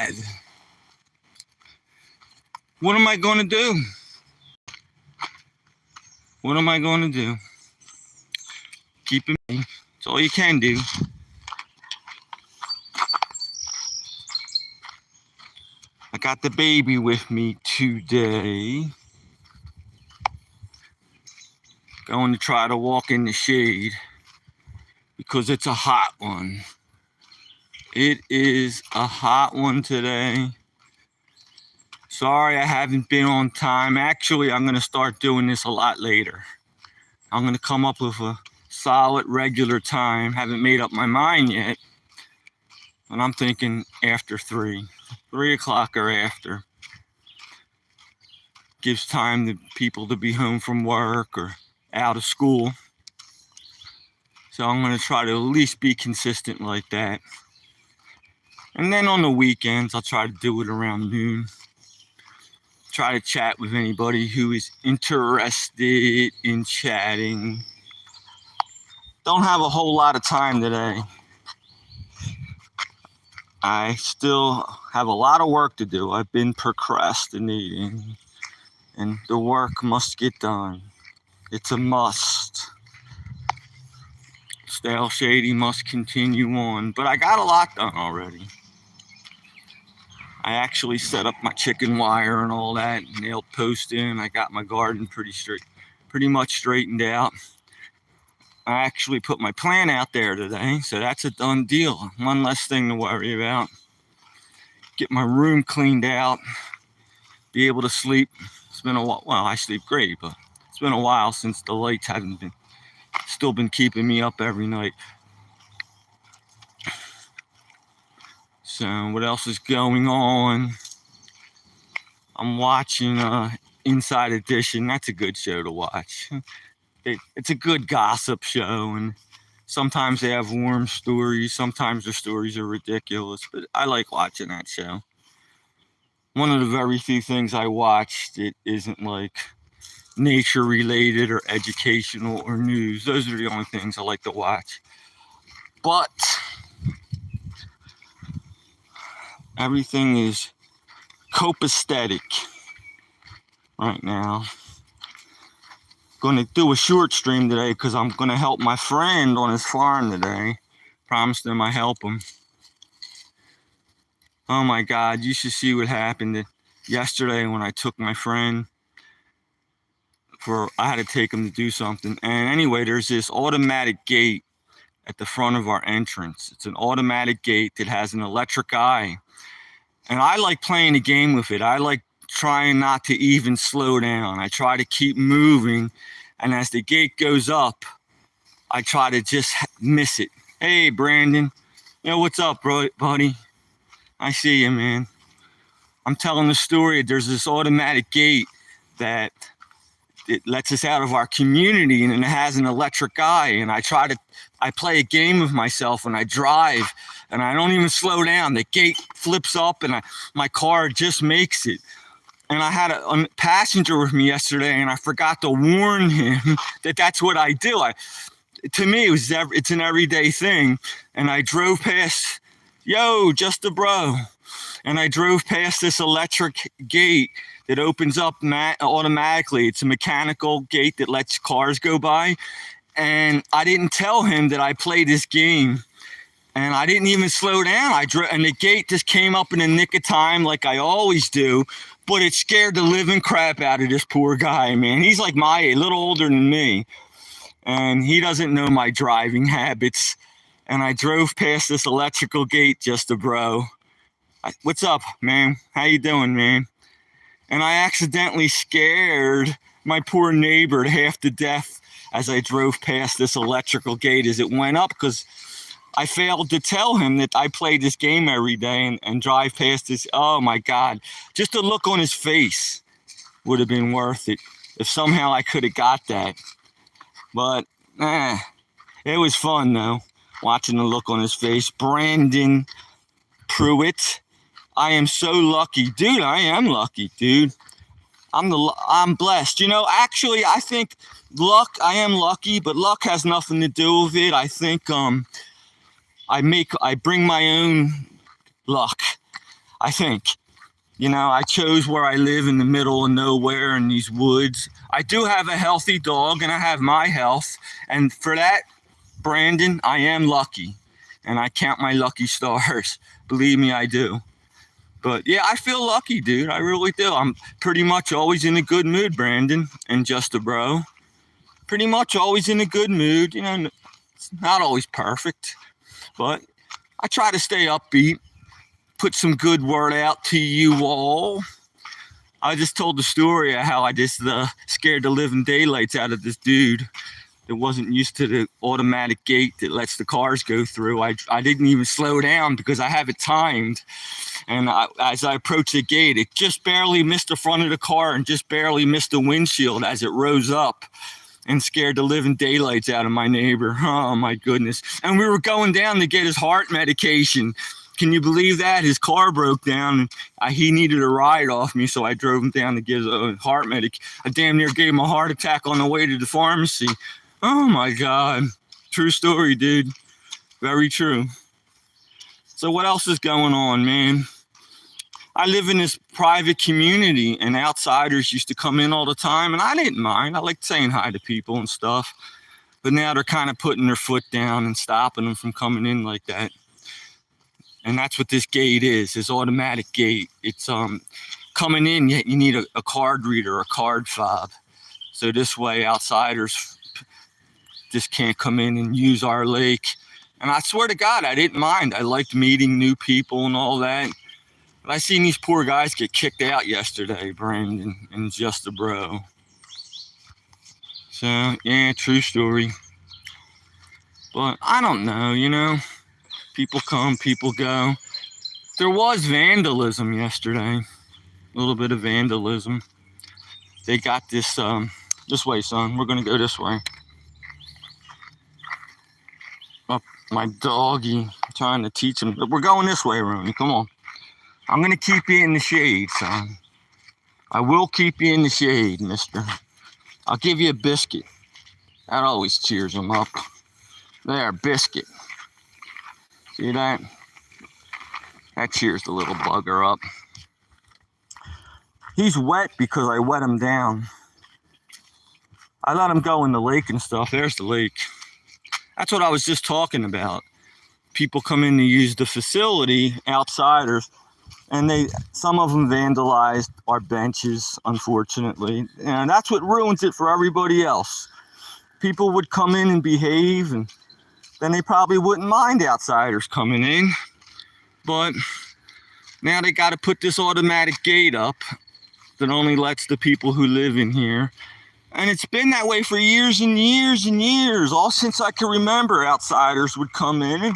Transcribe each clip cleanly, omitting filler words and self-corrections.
bad. What am I going to do? What am I going to do? Keep it. It's all you can do. I got the baby with me today. Going to try to walk in the shade because it's a hot one. It is a hot one today. Sorry I haven't been on time. Actually, I'm going to start doing this a lot later. I'm going to come up with a solid regular time. Haven't made up my mind yet. And I'm thinking after 3 o'clock or after. Gives time to people to be home from work or out of school. So I'm going to try to at least be consistent like that. And then on the weekends, I'll try to do it around noon. Try to chat with anybody who is interested in chatting. Don't have a whole lot of time today. I still have a lot of work to do. I've been procrastinating, and the work must get done. It's a must. Stale Shady must continue on, but I got a lot done already. I actually set up my chicken wire and all that, nailed post in. I got my garden pretty much straightened out. I actually put my plant out there today, so that's a done deal. One less thing to worry about. Get my room cleaned out, be able to sleep. It's been a while. Well, I sleep great, but it's been a while since the lights haven't still been keeping me up every night. So what else is going on? I'm watching Inside Edition. That's a good show to watch. It's a good gossip show, and sometimes they have warm stories. Sometimes their stories are ridiculous, but I like watching that show. One of the very few things I watched that isn't like nature related or educational or news. Those are the only things I like to watch. But everything is copacetic right now. Going to do a short stream today because I'm going to help my friend on his farm today. Promised him I help him. Oh my God, you should see what happened yesterday when I took my friend. I had to take him to do something. And anyway, there's this automatic gate at the front of our entrance. It's an automatic gate that has an electric eye. And I like playing a game with it. I like trying not to even slow down. I try to keep moving. And as the gate goes up, I try to just miss it. Hey, Brandon. What's up, bro, buddy? I see you, man. I'm telling the story. There's this automatic gate that it lets us out of our community, and it has an electric eye. And I play a game with myself when I drive, and I don't even slow down. The gate flips up, and my car just makes it. And I had a passenger with me yesterday, and I forgot to warn him that that's what I do. To me, it's an everyday thing. And I drove past, just a bro. And I drove past this electric gate that opens up automatically. It's a mechanical gate that lets cars go by. And I didn't tell him that I play this game. And I didn't even slow down. And the gate just came up in the nick of time like I always do. But it scared the living crap out of this poor guy, man. He's like a little older than me. And he doesn't know my driving habits. And I drove past this electrical gate just a bro. What's up, man? How you doing, man? And I accidentally scared my poor neighbor half to death as I drove past this electrical gate as it went up, because I failed to tell him that I play this game every day and drive past this. Oh my God. Just the look on his face would have been worth it if somehow I could have got that. But it was fun though, watching the look on his face. Brandon Pruitt. I am so lucky. Dude, I am lucky, dude. I'm blessed. Actually, I think I am lucky, but luck has nothing to do with it. I think I bring my own luck. I think. You know, I chose where I live in the middle of nowhere in these woods. I do have a healthy dog and I have my health. And for that, Brandon, I am lucky. And I count my lucky stars. Believe me, I do. But yeah, I feel lucky, dude. I really do. I'm pretty much always in a good mood, Brandon, and just a bro. Pretty much always in a good mood. You know, it's not always perfect, but I try to stay upbeat, put some good word out to you all. I just told the story of how I just scared the living daylights out of this dude that wasn't used to the automatic gate that lets the cars go through. I didn't even slow down because I have it timed. And as I approached the gate, it just barely missed the front of the car and just barely missed the windshield as it rose up and scared the living daylights out of my neighbor. Oh, my goodness. And we were going down to get his heart medication. Can you believe that? His car broke down and he needed a ride off me, so I drove him down to get his heart medic. I damn near gave him a heart attack on the way to the pharmacy. Oh, my God. True story, dude. Very true. So what else is going on, man? I live in this private community, and outsiders used to come in all the time, and I didn't mind. I liked saying hi to people and stuff. But now they're kind of putting their foot down and stopping them from coming in like that. And that's what this gate is, this automatic gate. It's coming in, yet you need a card reader, a card fob. So this way outsiders just can't come in and use our lake. And I swear to God, I didn't mind. I liked meeting new people and all that. But I seen these poor guys get kicked out yesterday, Brandon, and just a bro. So, yeah, true story. But I don't know, you know. People come, people go. There was vandalism yesterday. A little bit of vandalism. They got this way, son. We're going to go this way. Up my doggy. I'm trying to teach him. We're going this way, Rooney. Come on. I'm going to keep you in the shade, son. I will keep you in the shade, mister. I'll give you a biscuit. That always cheers him up. There, biscuit. See that? That cheers the little bugger up. He's wet because I wet him down. I let him go in the lake and stuff. There's the lake. That's what I was just talking about. People come in to use the facility, outsiders, and some of them vandalized our benches, unfortunately. And that's what ruins it for everybody else. People would come in and behave, and then they probably wouldn't mind outsiders coming in. But now they got to put this automatic gate up that only lets the people who live in here. And it's been that way for years and years and years. All since I can remember, outsiders would come in,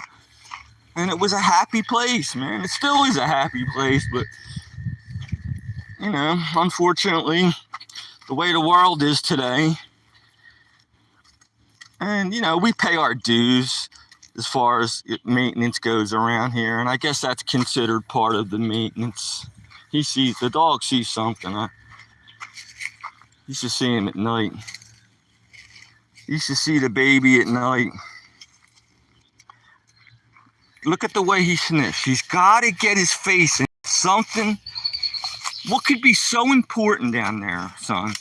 and it was a happy place, man. It still is a happy place, but, you know, unfortunately, the way the world is today, and, you know, we pay our dues as far as maintenance goes around here, and I guess that's considered part of the maintenance. The dog sees something. You should see him at night. You should see the baby at night. Look at the way he sniffs. He's got to get his face in something. What could be so important down there, son?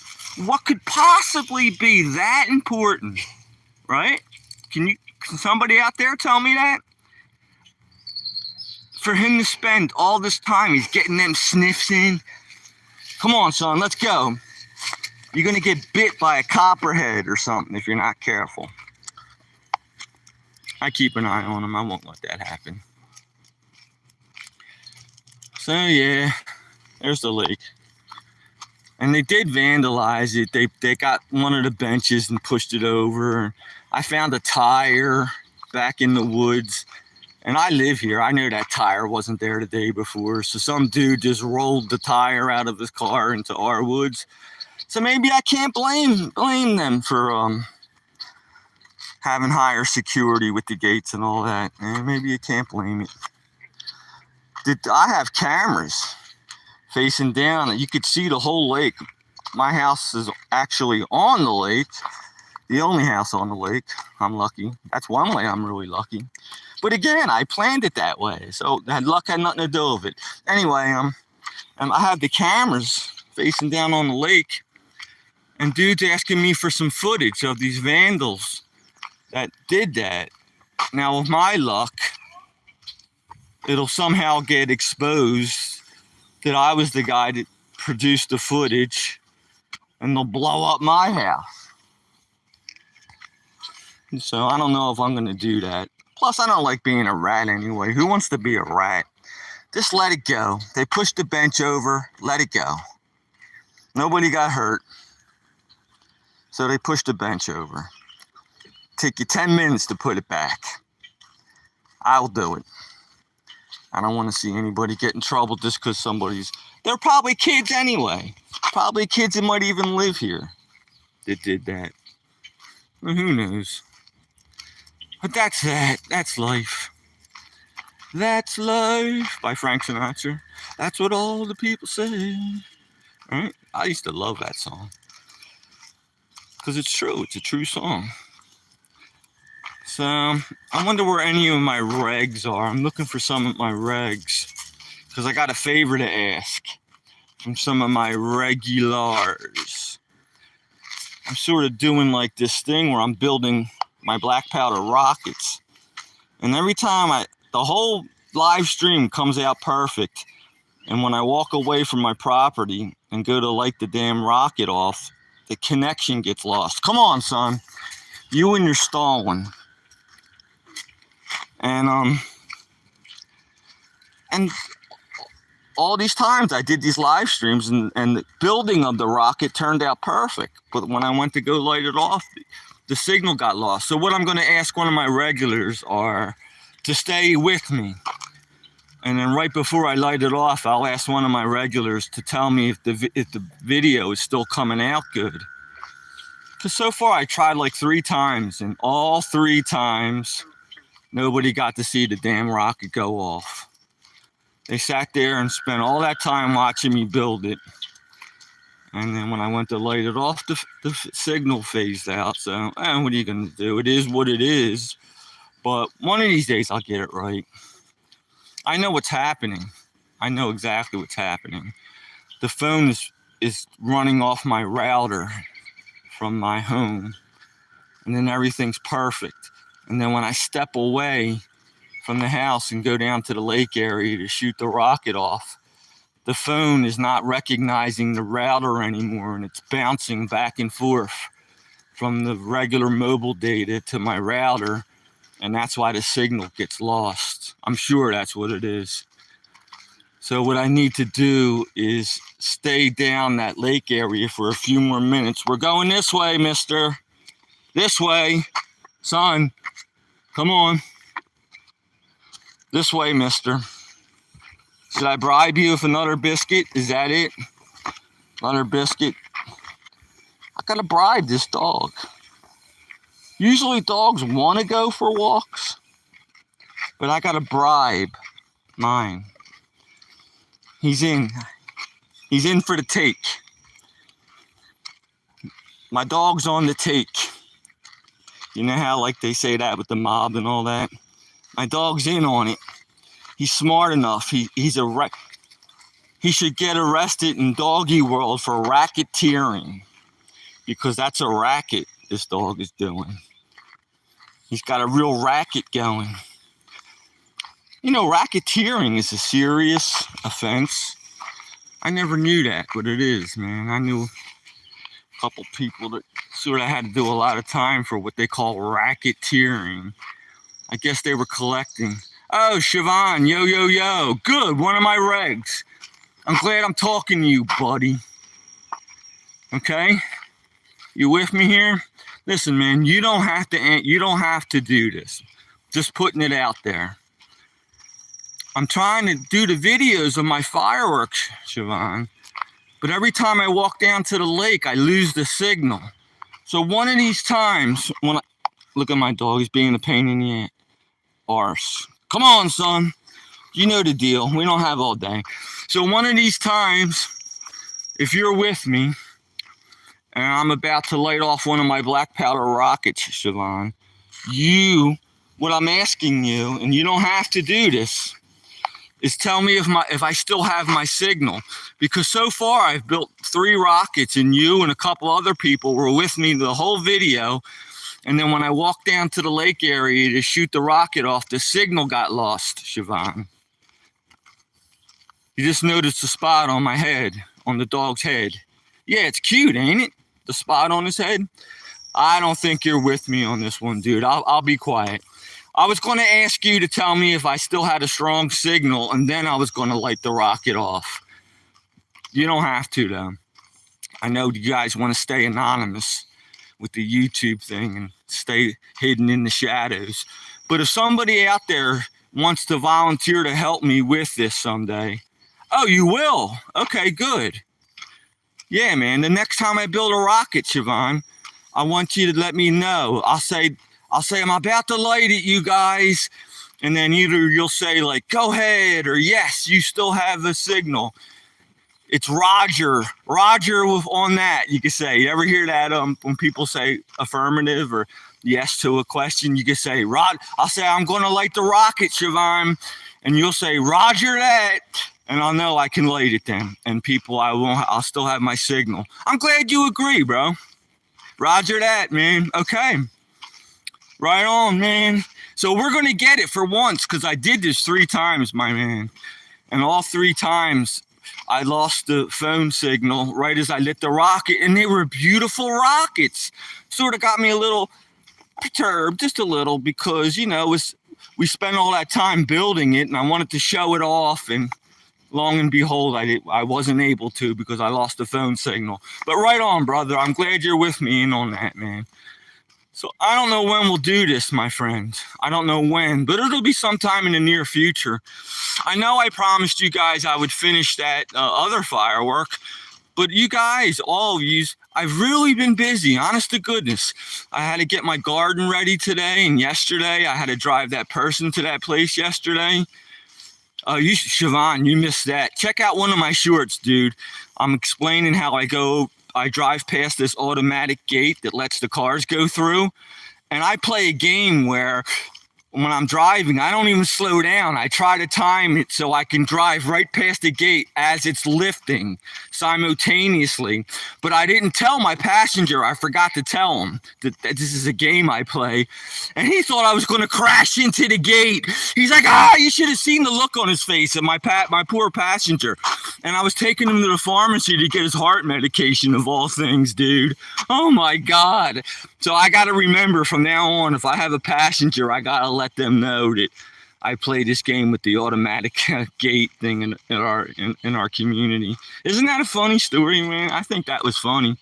What could possibly be that important, right? Can somebody out there tell me that? For him to spend all this time, he's getting them sniffs in. Come on, son, let's go. You're going to get bit by a copperhead or something if you're not careful. I keep an eye on him. I won't let that happen. So, yeah, there's the lake. And they did vandalize it. They got one of the benches and pushed it over. I found a tire back in the woods. And I live here. I know that tire wasn't there the day before. So some dude just rolled the tire out of his car into our woods. So maybe I can't blame them for having higher security with the gates and all that. Maybe you can't blame it. I have cameras facing down. You could see the whole lake. My house is actually on the lake. The only house on the lake. I'm lucky. That's one way I'm really lucky. But again, I planned it that way, so that luck had nothing to do with it. Anyway, I had the cameras facing down on the lake, and dude's asking me for some footage of these vandals that did that. Now, with my luck, it'll somehow get exposed that I was the guy that produced the footage, and they'll blow up my house. So I don't know if I'm going to do that. Plus, I don't like being a rat anyway. Who wants to be a rat? Just let it go. They pushed the bench over. Let it go. Nobody got hurt. So they pushed the bench over. Take you 10 minutes to put it back. I'll do it. I don't want to see anybody get in trouble just because they're probably kids anyway. Probably kids that might even live here that did that. Well, who knows? But that's that. That's life. That's life by Frank Sinatra. That's what all the people say. Right? I used to love that song. Because it's true. It's a true song. So, I wonder where any of my regs are. I'm looking for some of my regs. Because I got a favor to ask from some of my regulars. I'm sort of doing like this thing where I'm building my black powder rockets. And every time the whole live stream comes out perfect. And when I walk away from my property and go to light the damn rocket off, the connection gets lost. Come on, son. You and your stalling. And all these times I did these live streams and the building of the rocket turned out perfect. But when I went to go light it off, the signal got lost. So what I'm going to ask one of my regulars are to stay with me. And then right before I light it off, I'll ask one of my regulars to tell me if the video is still coming out good. Because so far I tried like 3 times, and all 3 times nobody got to see the damn rocket go off. They sat there and spent all that time watching me build it. And then when I went to light it off, the signal phased out. So, what are you going to do? It is what it is. But one of these days, I'll get it right. I know what's happening. I know exactly what's happening. The phone is running off my router from my home. And then everything's perfect. And then when I step away from the house and go down to the lake area to shoot the rocket off, the phone is not recognizing the router anymore, and it's bouncing back and forth from the regular mobile data to my router, and that's why the signal gets lost. I'm sure that's what it is. So what I need to do is stay down that lake area for a few more minutes. We're going this way, mister. This way. Son, come on. This way, mister. Should I bribe you with another biscuit? Is that it? Another biscuit? I gotta bribe this dog. Usually dogs want to go for walks, but I gotta bribe mine. He's in for the take. My dog's on the take. You know how like they say that with the mob and all that? My dog's in on it. He's smart enough. He should get arrested in doggy world for racketeering, because that's a racket this dog is doing. He's got a real racket going. You know, racketeering is a serious offense. I never knew that, but it is, man. I knew a couple people that sort of had to do a lot of time for what they call racketeering. I guess they were collecting. Oh, Siobhan, yo. Good, one of my regs. I'm glad I'm talking to you, buddy. Okay? You with me here? Listen, man, you don't have to do this. Just putting it out there. I'm trying to do the videos of my fireworks, Siobhan, but every time I walk down to the lake, I lose the signal. So one of these times, look at my dog, he's being a pain in the arse. Come on, son. You know the deal. We don't have all day. So one of these times, if you're with me, and I'm about to light off one of my black powder rockets, Siobhan, you what I'm asking you, and you don't have to do this, is tell me if I still have my signal. Because so far I've built 3 rockets, and you and a couple other people were with me the whole video. And then when I walked down to the lake area to shoot the rocket off, the signal got lost, Siobhan. You just noticed the spot on my head, on the dog's head. Yeah, it's cute, ain't it? The spot on his head. I don't think you're with me on this one, dude. I'll be quiet. I was going to ask you to tell me if I still had a strong signal, and then I was going to light the rocket off. You don't have to, though. I know you guys want to stay anonymous with the YouTube thing and stay hidden in the shadows. But if somebody out there wants to volunteer to help me with this someday, oh, you will? Okay, good. Yeah, man, the next time I build a rocket, Siobhan, I want you to let me know. I'll say I'm about to light it, you guys. And then either you'll say like, go ahead, or yes, you still have the signal. It's Roger with on that, you can say. You ever hear that when people say affirmative or yes to a question, you can say, I'll say, I'm going to light the rocket, Siobhan. And you'll say, Roger that. And I'll know I can light it then. And people, I'll still have my signal. I'm glad you agree, bro. Roger that, man. Okay. Right on, man. So we're going to get it for once, because I did this 3 times, my man. And all 3 times, I lost the phone signal right as I lit the rocket, and they were beautiful rockets. Sort of got me a little perturbed, just a little, because, you know, we spent all that time building it, and I wanted to show it off, and long and behold, I wasn't able to because I lost the phone signal. But right on, brother. I'm glad you're with me in on that, man. So I don't know when we'll do this, my friend. I don't know when, but it'll be sometime in the near future. I know I promised you guys I would finish that other firework, but you guys, all of you, I've really been busy, honest to goodness. I had to get my garden ready today and yesterday. I had to drive that person to that place yesterday. Siobhan, you missed that. Check out one of my shorts, dude. I'm explaining how I drive past this automatic gate that lets the cars go through. And I play a game where when I'm driving, I don't even slow down. I try to time it so I can drive right past the gate as it's lifting simultaneously. But I didn't tell my passenger. I forgot to tell him that this is a game I play. And he thought I was going to crash into the gate. He's like, you should have seen the look on his face of my poor passenger. And I was taking him to the pharmacy to get his heart medication, of all things, dude. Oh, my God. So I got to remember from now on, if I have a passenger, I got to let them know that I play this game with the automatic gate thing in our community. Isn't that a funny story, man? I think that was funny.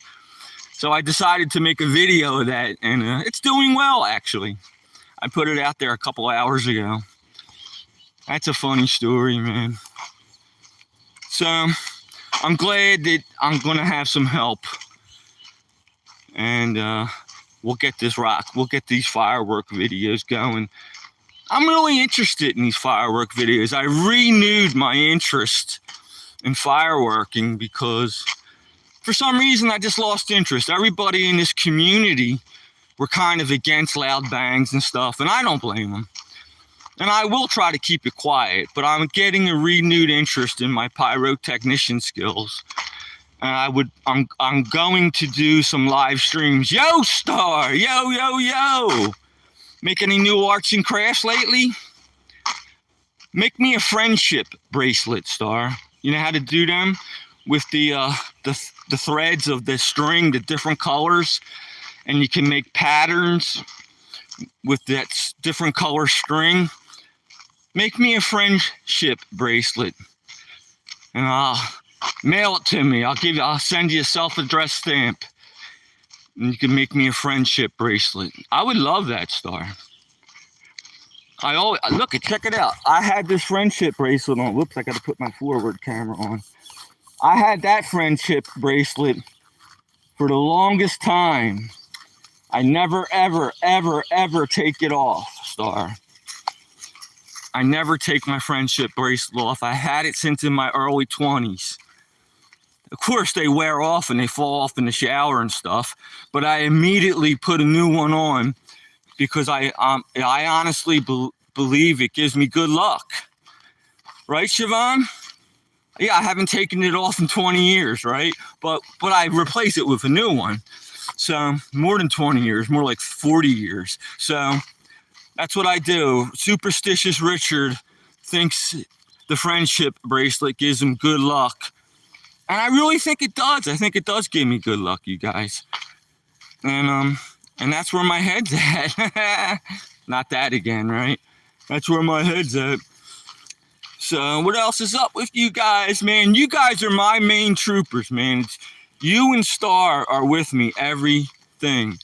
So I decided to make a video of that, and it's doing well, actually. I put it out there a couple hours ago. That's a funny story, man. So I'm glad that I'm going to have some help. And we'll get these firework videos going. I'm really interested in these firework videos. I renewed my interest in fireworking because for some reason I just lost interest. Everybody in this community were kind of against loud bangs and stuff, and I don't blame them. And I will try to keep it quiet, but I'm getting a renewed interest in my pyrotechnician skills. And I'm going to do some live streams. Yo, Star! Yo! Make any new arts and crafts lately? Make me a friendship bracelet, Star. You know how to do them? With the threads of the string, the different colors. And you can make patterns with that different color string. Make me a friendship bracelet. And I'll mail it to me. I'll send you a self-addressed stamp. And you can make me a friendship bracelet. I would love that, Star. Check it out. I had this friendship bracelet on. Whoops, I got to put my forward camera on. I had that friendship bracelet for the longest time. I never, ever, ever, ever take it off, Star. I never take my friendship bracelet off. I had it since in my early 20s. Of course, they wear off and they fall off in the shower and stuff, but I immediately put a new one on because I honestly believe it gives me good luck. Right, Siobhan? Yeah, I haven't taken it off in 20 years, right? But I replace it with a new one. So more than 20 years, more like 40 years. So that's what I do. Superstitious Richard thinks the friendship bracelet gives him good luck. And I really think it does. I think it does give me good luck, you guys. And that's where my head's at. Not that again, right? That's where my head's at. So what else is up with you guys, man? You guys are my main troopers, man. You and Star are with me everything.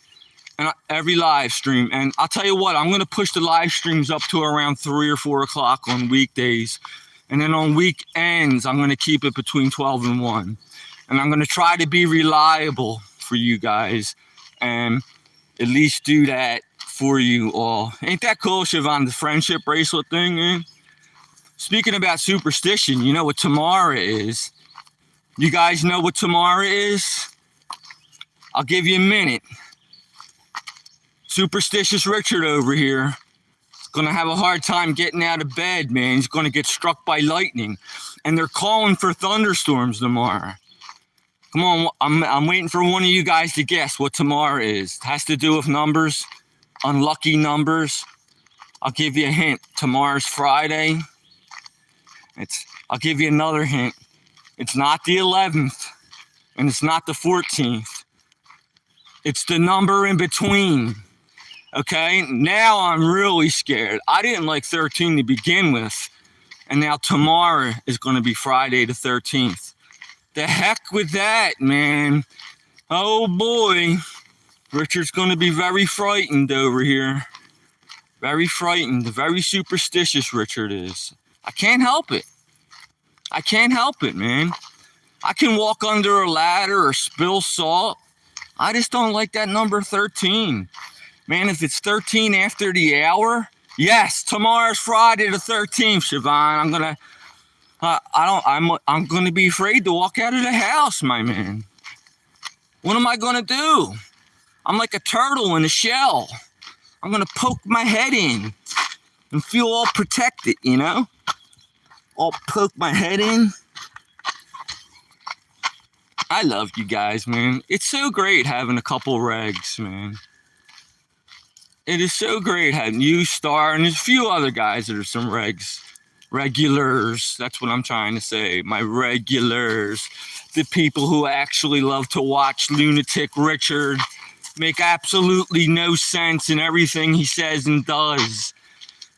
And every live stream. And I'll tell you what, I'm going to push the live streams up to around 3 or 4 o'clock on weekdays. And then on weekends, I'm going to keep it between 12 and 1. And I'm going to try to be reliable for you guys and at least do that for you all. Ain't that cool, Siobhan, the friendship bracelet thing, man? Speaking about superstition, you know what Tamara is? You guys know what Tamara is? I'll give you a minute. Superstitious Richard over here is going to have a hard time getting out of bed, man. He's going to get struck by lightning. And they're calling for thunderstorms tomorrow. Come on, I'm waiting for one of you guys to guess what tomorrow is. It has to do with numbers, unlucky numbers. I'll give you a hint. Tomorrow's Friday. I'll give you another hint. It's not the 11th, and it's not the 14th. It's the number in between. Okay, now I'm really scared. I didn't like 13 to begin with, and now tomorrow is going to be Friday the 13th. The heck with that, man. Oh boy, Richard's going to be very frightened over here. Very frightened, very superstitious Richard is. I can't help it. I can't help it, man. I can walk under a ladder or spill salt. I just don't like that number 13. Man, if it's 13 after the hour, yes, tomorrow's Friday the 13th, Siobhan. I'm gonna be afraid to walk out of the house, my man. What am I gonna do? I'm like a turtle in a shell. I'm gonna poke my head in and feel all protected, you know? I'll poke my head in. I love you guys, man. It's so great having a couple regs, man. It is so great having you, Star, and there's a few other guys that are some regulars. That's what I'm trying to say. My regulars. The people who actually love to watch Lunatic Richard make absolutely no sense in everything he says and does.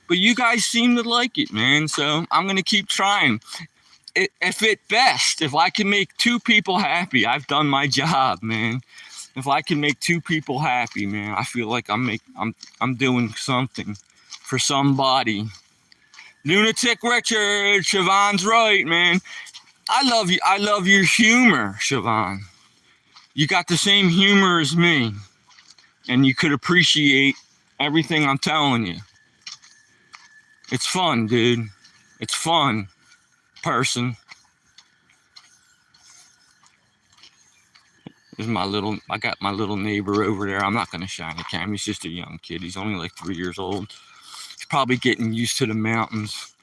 But you guys seem to like it, man. So I'm going to keep trying. If I can make 2 people happy, I've done my job, man. If I can make 2 people happy, man, I feel like I'm doing something for somebody. Lunatic Richard, Siobhan's right, man. I love you. I love your humor, Siobhan. You got the same humor as me, and you could appreciate everything I'm telling you. It's fun, dude. It's fun, person. I got my little neighbor over there. I'm not going to shine the camera. He's just a young kid. He's only like 3 years old. He's probably getting used to the mountains.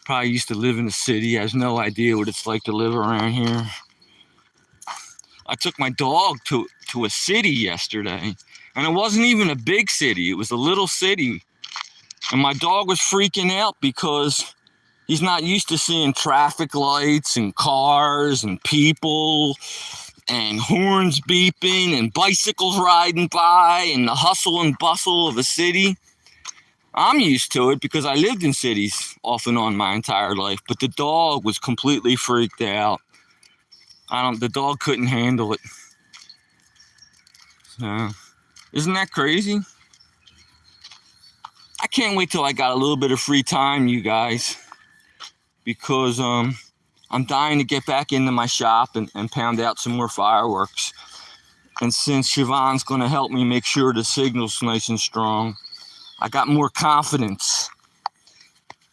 Probably used to live in the city. Has no idea what it's like to live around here. I took my dog to a city yesterday, and it wasn't even a big city. It was a little city. And my dog was freaking out because he's not used to seeing traffic lights and cars and people and horns beeping and bicycles riding by and the hustle and bustle of a city. I'm used to it because I lived in cities off and on my entire life, but the dog was completely freaked out. The dog couldn't handle it. So, isn't that crazy? I can't wait till I got a little bit of free time, you guys, because I'm dying to get back into my shop and pound out some more fireworks. And since Siobhan's going to help me make sure the signal's nice and strong, I got more confidence.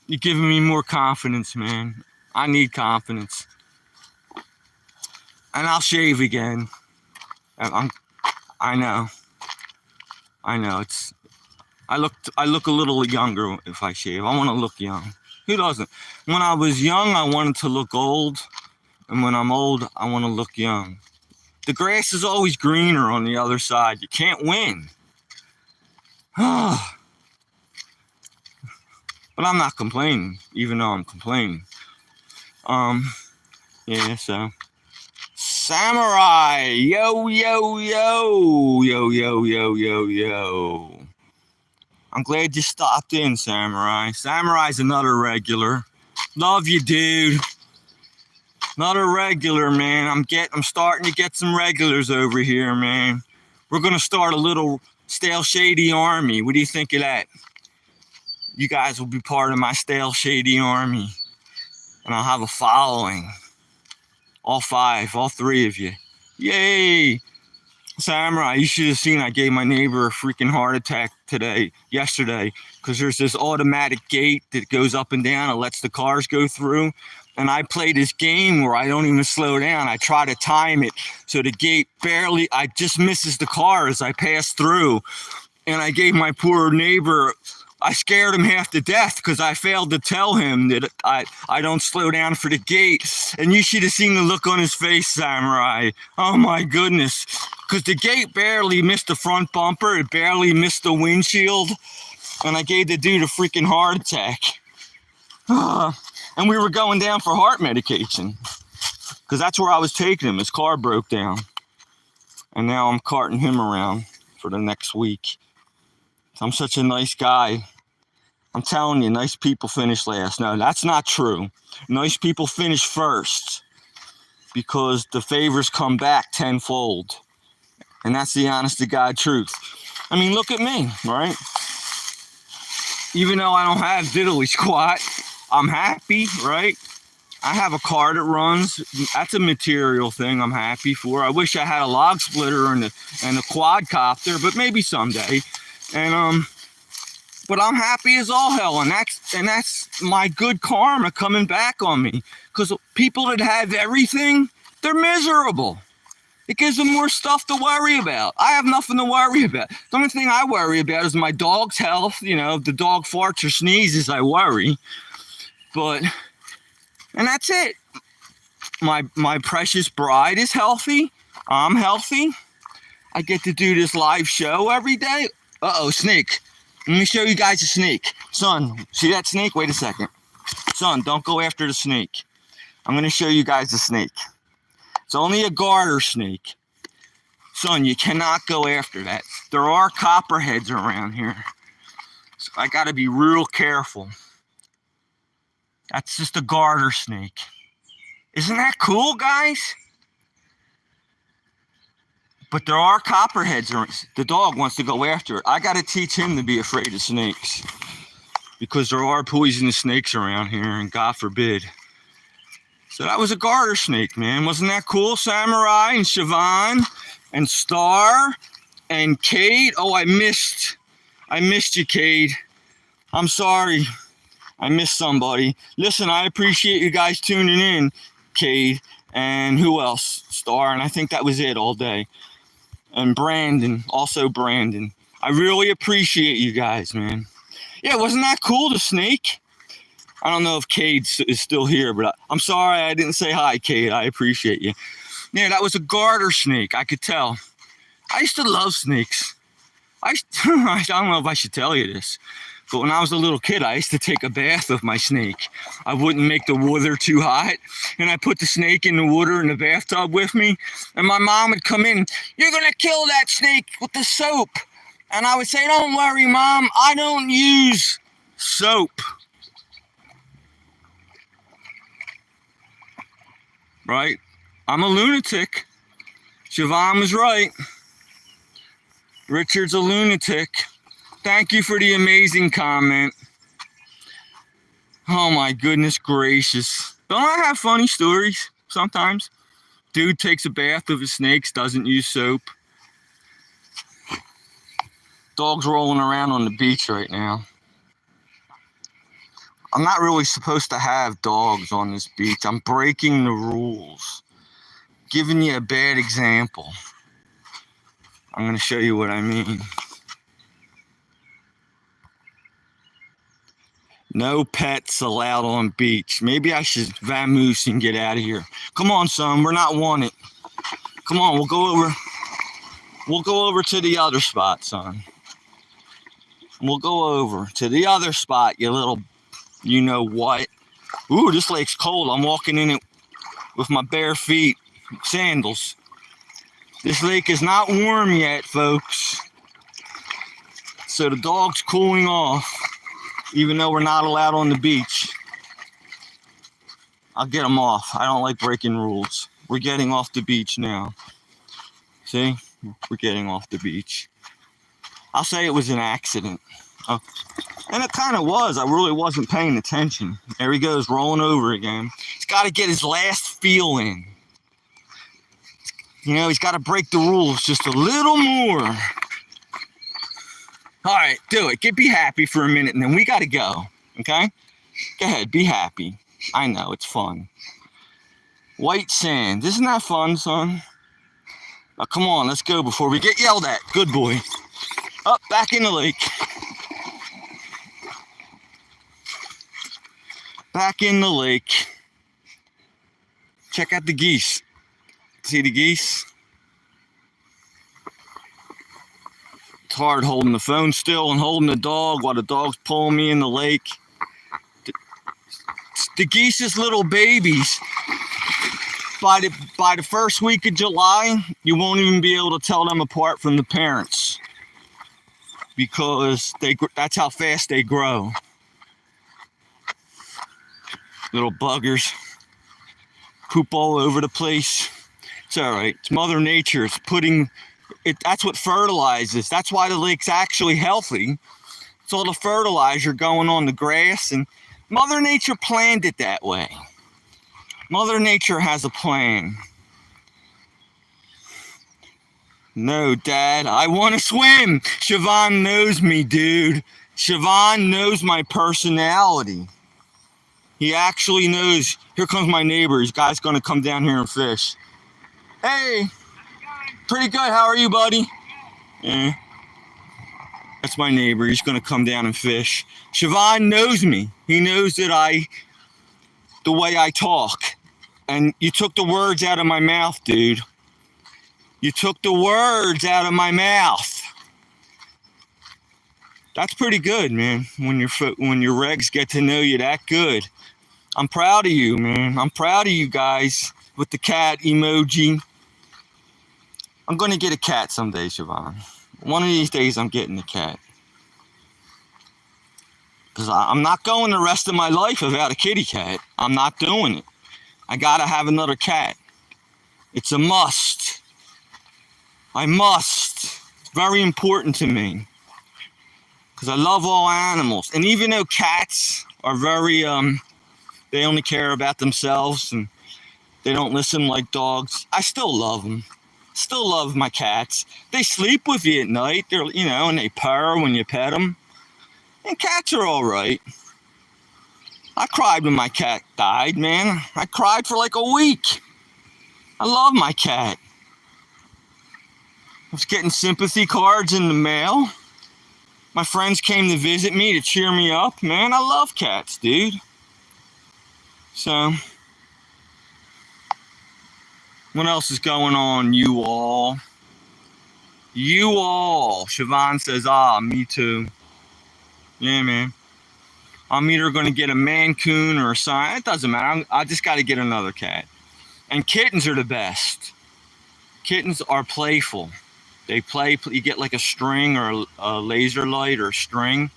You're giving me more confidence, man. I need confidence. And I'll shave again. I know. I look a little younger if I shave. I want to look young. Who doesn't? When I was young, I wanted to look old, and when I'm old, I want to look young. The grass is always greener on the other side. You can't win. But I'm not complaining, even though I'm complaining. Yeah, so. Samurai! Yo, yo, yo! Yo, yo, yo, yo, yo. I'm glad you stopped in, Samurai. Samurai's another regular. Love you, dude. Another regular, man. I'm starting to get some regulars over here, man. We're gonna start a little Stale Shady army. What do you think of that? You guys will be part of my Stale Shady army. And I'll have a following. All three of you. Yay! Samurai, you should have seen I gave my neighbor a freaking heart attack yesterday, because there's this automatic gate that goes up and down and lets the cars go through. And I play this game where I don't even slow down. I try to time it so the gate I just misses the car as I pass through. And I gave my poor neighbor, I scared him half to death because I failed to tell him that I don't slow down for the gate. And you should have seen the look on his face, Samurai. Oh my goodness. Because the gate barely missed the front bumper. It barely missed the windshield. And I gave the dude a freaking heart attack. And we were going down for heart medication. Because that's where I was taking him. His car broke down. And now I'm carting him around for the next week. I'm such a nice guy. I'm telling you, nice people finish last. No, that's not true. Nice people finish first. Because the favors come back tenfold. And that's the honest to God truth. I mean, look at me, right? Even though I don't have diddly squat, I'm happy, right? I have a car that runs. That's a material thing I'm happy for. I wish I had a log splitter and a quadcopter, but maybe someday. And but I'm happy as all hell, and that's my good karma coming back on me. Because people that have everything, they're miserable. It gives them more stuff to worry about. I have nothing to worry about. The only thing I worry about is my dog's health. You know, if the dog farts or sneezes, I worry. And that's it. My precious bride is healthy. I'm healthy. I get to do this live show every day. Uh-oh, snake. Let me show you guys a snake. Son, see that snake? Wait a second. Son, don't go after the snake. I'm going to show you guys a snake. It's only a garter snake. Son, you cannot go after that. There are copperheads around here. So I got to be real careful. That's just a garter snake. Isn't that cool, guys? But there are copperheads. The dog wants to go after it. I got to teach him to be afraid of snakes. Because there are poisonous snakes around here, and God forbid. So that was a garter snake, man. Wasn't that cool? Samurai and Siobhan and Star and Cade. Oh, I missed you, Cade. I'm sorry. I missed somebody. Listen, I appreciate you guys tuning in, Cade. And who else? Star. And I think that was it all day. And Brandon. Also Brandon. I really appreciate you guys, man. Yeah, wasn't that cool, the snake? I don't know if Cade is still here, but I'm sorry I didn't say hi, Cade. I appreciate you. Yeah, that was a garter snake. I could tell. I used to love snakes. I don't know if I should tell you this, but when I was a little kid, I used to take a bath with my snake. I wouldn't make the water too hot, and I put the snake in the water in the bathtub with me, and my mom would come in, "You're going to kill that snake with the soap." And I would say, "Don't worry, Mom, I don't use soap." Right? I'm a lunatic. Siobhan was right. Richard's a lunatic. Thank you for the amazing comment. Oh my goodness gracious. Don't I have funny stories sometimes? Dude takes a bath with his snakes, doesn't use soap. Dog's rolling around on the beach right now. I'm not really supposed to have dogs on this beach. I'm breaking the rules. Giving you a bad example. I'm going to show you what I mean. No pets allowed on beach. Maybe I should vamoose and get out of here. Come on, son. We're not wanted. Come on, we'll go over. We'll go over to the other spot, son. We'll go over to the other spot, you little, you know what. Ooh, this lake's cold. I'm walking in it with my bare feet, sandals. This lake is not warm yet, folks. So the dog's cooling off, even though we're not allowed on the beach. I'll get him off. I don't like breaking rules. We're getting off the beach now. See? We're getting off the beach. I'll say it was an accident. Oh. And it kind of was. I really wasn't paying attention. There he goes, rolling over again. He's got to get his last feel in. You know, he's got to break the rules just a little more. All right, do it. Be happy for a minute, and then we got to go. Okay? Go ahead, be happy. I know, it's fun. White sand. Isn't that fun, son? Now, come on, let's go before we get yelled at. Good boy. Up, back in the lake. Back in the lake. Check out the geese. See the geese? It's hard holding the phone still and holding the dog while the dog's pulling me in the lake. The geese is little babies. By the first week of July, you won't even be able to tell them apart from the parents, because that's how fast they grow. Little buggers poop all over the place. It's all right. It's Mother Nature. It's putting it. That's what fertilizes. That's why the lake's actually healthy. It's all the fertilizer going on the grass, and Mother Nature planned it that way. Mother Nature has a plan. No, Dad, I want to swim. Siobhan knows me, dude. Siobhan knows my personality. He actually knows. Here comes my neighbor. This guy's going to come down here and fish. Hey. Pretty good. How are you, buddy? Yeah. That's my neighbor. He's going to come down and fish. Siobhan knows me. He knows that the way I talk. And you took the words out of my mouth, dude. You took the words out of my mouth. That's pretty good, man. When your regs get to know you that good. I'm proud of you, man. I'm proud of you guys with the cat emoji. I'm going to get a cat someday, Siobhan. One of these days I'm getting a cat. Because I'm not going the rest of my life without a kitty cat. I'm not doing it. I got to have another cat. It's a must. I must. It's very important to me. Because I love all animals. And even though cats are very, they only care about themselves and they don't listen like dogs, I still love them. Still love my cats. They sleep with you at night. They're, and they purr when you pet them. And cats are all right. I cried when my cat died, man. I cried for like a week. I love my cat. I was getting sympathy cards in the mail. My friends came to visit me to cheer me up. Man, I love cats, dude. So, what else is going on, you all? You all. Siobhan says, me too. Yeah, man. I'm either going to get a Mancoon or a Scion. It doesn't matter. I just got to get another cat. And kittens are the best. Kittens are playful. They play. You get like a string or a laser light or a string,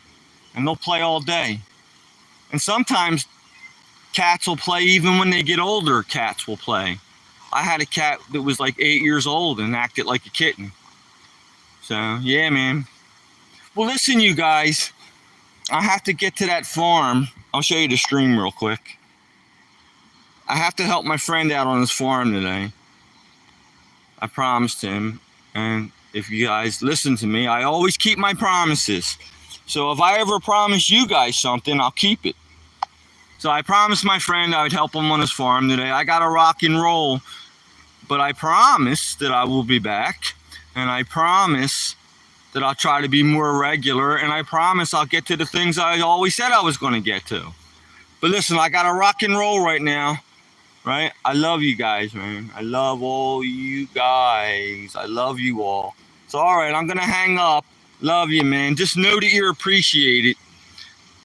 and they'll play all day. And sometimes cats will play even when they get older. Cats will play. I had a cat that was like 8 years old and acted like a kitten. So, yeah, man. Well, listen, you guys. I have to get to that farm. I'll show you the stream real quick. I have to help my friend out on his farm today. I promised him. And if you guys listen to me, I always keep my promises. So if I ever promise you guys something, I'll keep it. So I promised my friend I would help him on his farm today. I got to rock and roll. But I promise that I will be back. And I promise that I'll try to be more regular, and I promise I'll get to the things I always said I was going to get to. But listen, I got to rock and roll right now, right? I love you guys, man. I love all you guys. I love you all. So, all right, I'm going to hang up. Love you, man. Just know that you're appreciated.